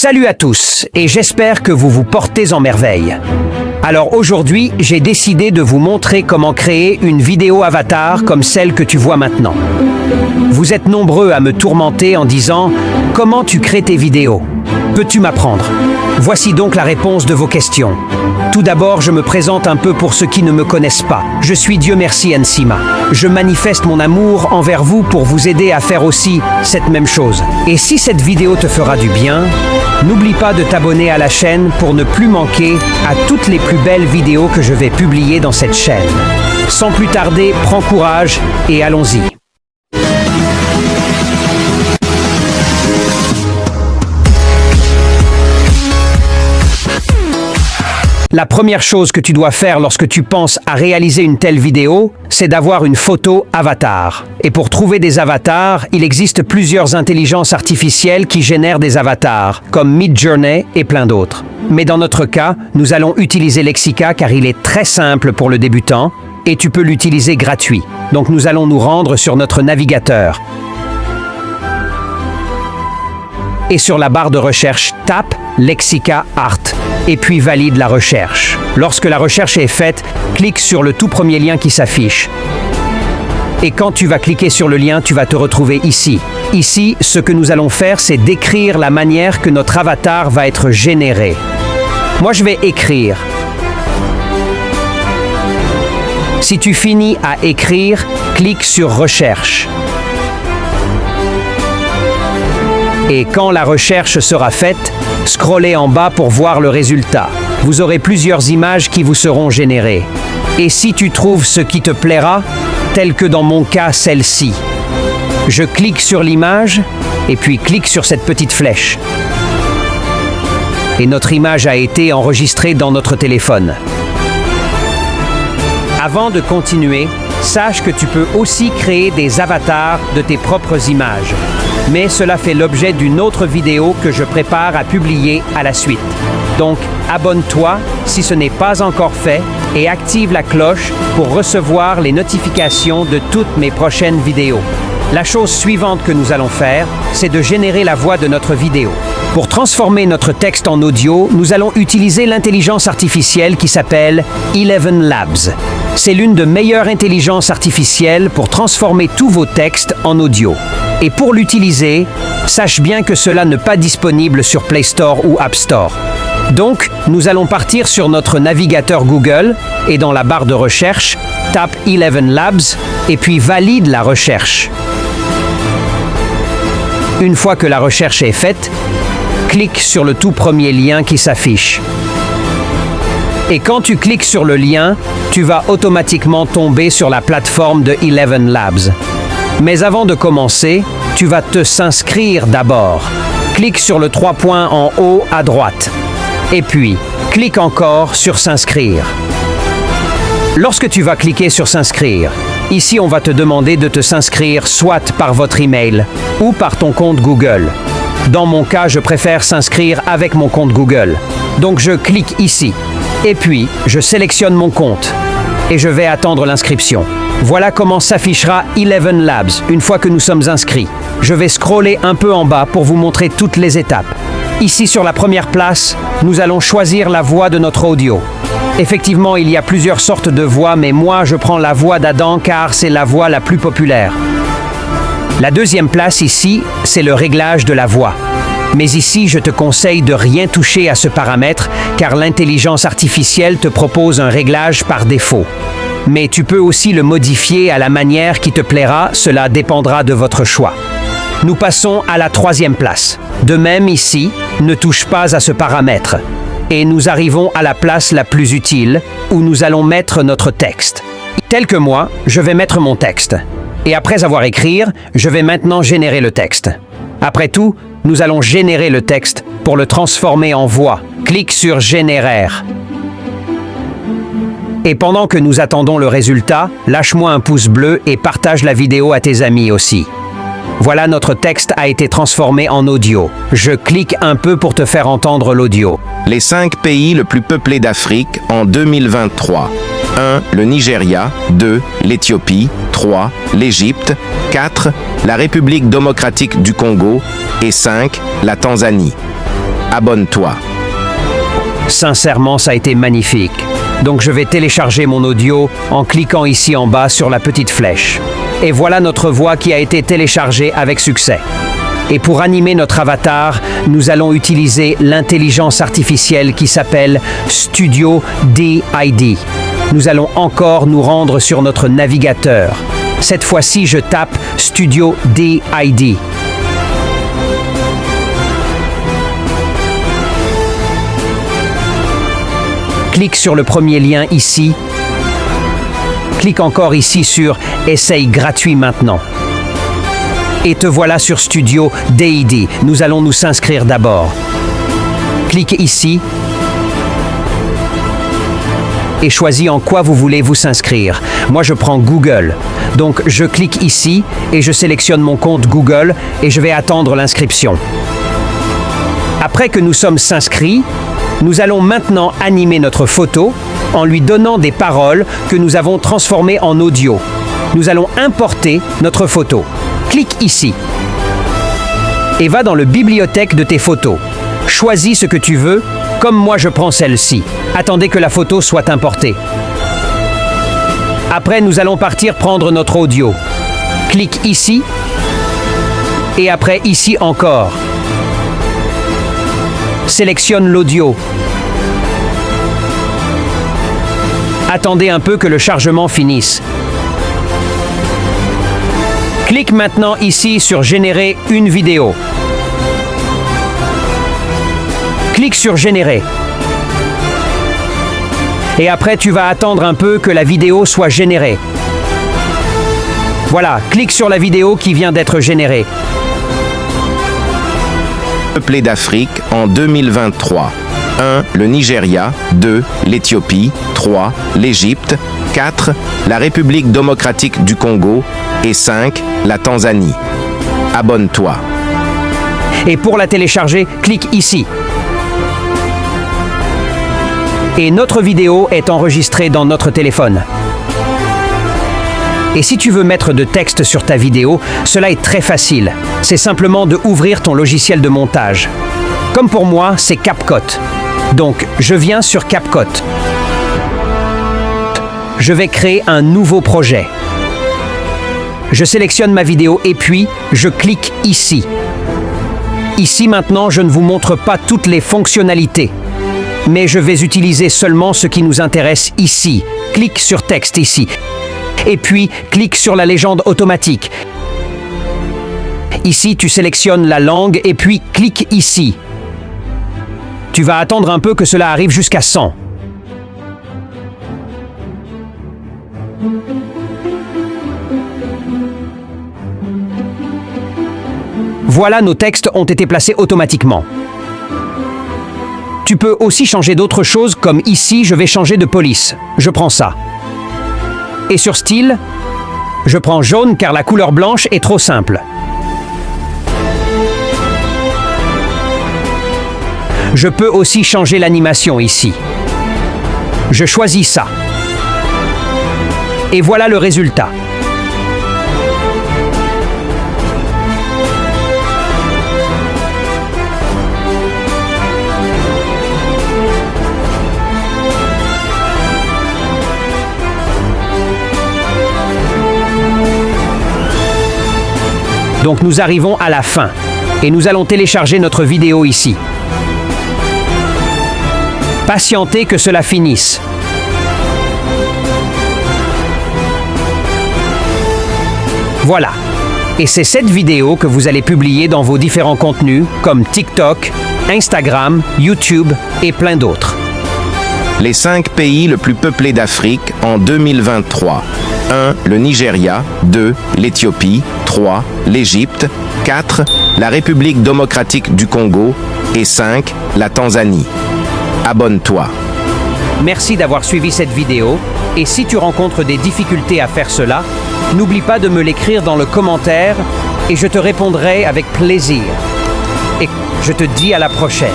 Salut à tous et j'espère que vous vous portez en merveille. Alors aujourd'hui, j'ai décidé de vous montrer comment créer une vidéo avatar comme celle que tu vois maintenant. Vous êtes nombreux à me tourmenter en disant « Comment tu crées tes vidéos ? Peux-tu m'apprendre ?» Voici donc la réponse de vos questions. Tout d'abord, je me présente un peu pour ceux qui ne me connaissent pas. Je suis Dieu merci Nsima. Je manifeste mon amour envers vous pour vous aider à faire aussi cette même chose. Et si cette vidéo te fera du bien, n'oublie pas de t'abonner à la chaîne pour ne plus manquer à toutes les plus belles vidéos que je vais publier dans cette chaîne. Sans plus tarder, prends courage et allons-y. La première chose que tu dois faire lorsque tu penses à réaliser une telle vidéo, c'est d'avoir une photo avatar. Et pour trouver des avatars, il existe plusieurs intelligences artificielles qui génèrent des avatars, comme Midjourney et plein d'autres. Mais dans notre cas, nous allons utiliser Lexica car il est très simple pour le débutant et tu peux l'utiliser gratuit. Donc nous allons nous rendre sur notre navigateur. Et sur la barre de recherche, tape Lexica Art et puis valide la recherche. Lorsque la recherche est faite, clique sur le tout premier lien qui s'affiche. Et quand tu vas cliquer sur le lien, tu vas te retrouver ici. Ici, ce que nous allons faire, c'est décrire la manière que notre avatar va être généré. Moi, je vais écrire. Si tu finis à écrire, clique sur Recherche. Et quand la recherche sera faite, scrollez en bas pour voir le résultat. Vous aurez plusieurs images qui vous seront générées. Et si tu trouves ce qui te plaira, tel que dans mon cas celle-ci, je clique sur l'image et puis clique sur cette petite flèche. Et notre image a été enregistrée dans notre téléphone. Avant de continuer, sache que tu peux aussi créer des avatars de tes propres images. Mais cela fait l'objet d'une autre vidéo que je prépare à publier à la suite. Donc, abonne-toi si ce n'est pas encore fait et active la cloche pour recevoir les notifications de toutes mes prochaines vidéos. La chose suivante que nous allons faire, c'est de générer la voix de notre vidéo. Pour transformer notre texte en audio, nous allons utiliser l'intelligence artificielle qui s'appelle Eleven Labs. C'est l'une des meilleures intelligences artificielles pour transformer tous vos textes en audio. Et pour l'utiliser, sache bien que cela n'est pas disponible sur Play Store ou App Store. Donc, nous allons partir sur notre navigateur Google et dans la barre de recherche, tape Eleven Labs et puis valide la recherche. Une fois que la recherche est faite, clique sur le tout premier lien qui s'affiche. Et quand tu cliques sur le lien, tu vas automatiquement tomber sur la plateforme de Eleven Labs. Mais avant de commencer, tu vas te s'inscrire d'abord. Clique sur le 3 points en haut à droite. Et puis, clique encore sur s'inscrire. Lorsque tu vas cliquer sur s'inscrire, ici on va te demander de te s'inscrire soit par votre email ou par ton compte Google. Dans mon cas, je préfère s'inscrire avec mon compte Google. Donc je clique ici. Et puis, je sélectionne mon compte. Et je vais attendre l'inscription. Voilà comment s'affichera Eleven Labs une fois que nous sommes inscrits. Je vais scroller un peu en bas pour vous montrer toutes les étapes. Ici sur la première place, nous allons choisir la voix de notre audio. Effectivement, il y a plusieurs sortes de voix, mais moi je prends la voix d'Adam car c'est la voix la plus populaire. La deuxième place ici, c'est le réglage de la voix. Mais ici, je te conseille de rien toucher à ce paramètre car l'intelligence artificielle te propose un réglage par défaut. Mais tu peux aussi le modifier à la manière qui te plaira, cela dépendra de votre choix. Nous passons à la troisième place. De même ici, ne touche pas à ce paramètre. Et nous arrivons à la place la plus utile, où nous allons mettre notre texte. Tel que moi, je vais mettre mon texte. Et après avoir écrit, je vais maintenant générer le texte. Après tout, nous allons générer le texte pour le transformer en voix. Clique sur Générer. Et pendant que nous attendons le résultat, lâche-moi un pouce bleu et partage la vidéo à tes amis aussi. Voilà, notre texte a été transformé en audio. Je clique un peu pour te faire entendre l'audio. Les 5 pays le plus peuplés d'Afrique en 2023. 1. Le Nigeria. 2. L'Éthiopie. 3. L'Égypte. 4. La République démocratique du Congo. Et 5. La Tanzanie. Abonne-toi. Sincèrement, ça a été magnifique. Donc je vais télécharger mon audio en cliquant ici en bas sur la petite flèche. Et voilà notre voix qui a été téléchargée avec succès. Et pour animer notre avatar, nous allons utiliser l'intelligence artificielle qui s'appelle Studio DID. Nous allons encore nous rendre sur notre navigateur. Cette fois-ci, je tape Studio DID. Clique sur le premier lien ici. Clique encore ici sur « Essaye gratuit maintenant ». Et te voilà sur Studio DID. Nous allons nous inscrire d'abord. Clique ici et choisis en quoi vous voulez vous inscrire. Moi, je prends Google. Donc, je clique ici et je sélectionne mon compte Google et je vais attendre l'inscription. Après que nous sommes inscrits, nous allons maintenant animer notre photo en lui donnant des paroles que nous avons transformées en audio. Nous allons importer notre photo. Clique ici et va dans le bibliothèque de tes photos. Choisis ce que tu veux, comme moi je prends celle-ci. Attendez que la photo soit importée. Après, nous allons partir prendre notre audio. Clique ici et après ici encore. Sélectionne l'audio. Attendez un peu que le chargement finisse. Clique maintenant ici sur Générer une vidéo. Clique sur Générer. Et après, tu vas attendre un peu que la vidéo soit générée. Voilà, clique sur la vidéo qui vient d'être générée. Peuplé d'Afrique en 2023. 1. Le Nigeria. 2. L'Éthiopie. 3. L'Égypte. 4. La République démocratique du Congo. Et 5. La Tanzanie. Abonne-toi. Et pour la télécharger, clique ici. Et notre vidéo est enregistrée dans notre téléphone. Et si tu veux mettre de texte sur ta vidéo, cela est très facile. C'est simplement de ouvrir ton logiciel de montage. Comme pour moi, c'est CapCut. Donc, je viens sur CapCut. Je vais créer un nouveau projet. Je sélectionne ma vidéo et puis, je clique ici. Ici maintenant, je ne vous montre pas toutes les fonctionnalités. Mais je vais utiliser seulement ce qui nous intéresse ici. Clique sur texte ici. Et puis, clique sur la légende automatique. Ici, tu sélectionnes la langue et puis clique ici. Tu vas attendre un peu que cela arrive jusqu'à 100. Voilà, nos textes ont été placés automatiquement. Tu peux aussi changer d'autres choses, comme ici, je vais changer de police. Je prends ça. Et sur style, je prends jaune car la couleur blanche est trop simple. Je peux aussi changer l'animation ici. Je choisis ça. Et voilà le résultat. Donc nous arrivons à la fin et nous allons télécharger notre vidéo ici. Patientez que cela finisse. Voilà. Et c'est cette vidéo que vous allez publier dans vos différents contenus comme TikTok, Instagram, YouTube et plein d'autres. Les 5 pays le plus peuplés d'Afrique en 2023. 1. Le Nigeria. 2. L'Éthiopie. 3. L'Égypte. 4. La République démocratique du Congo. Et 5. La Tanzanie. Abonne-toi. Merci d'avoir suivi cette vidéo et si tu rencontres des difficultés à faire cela, n'oublie pas de me l'écrire dans le commentaire et je te répondrai avec plaisir. Et je te dis à la prochaine.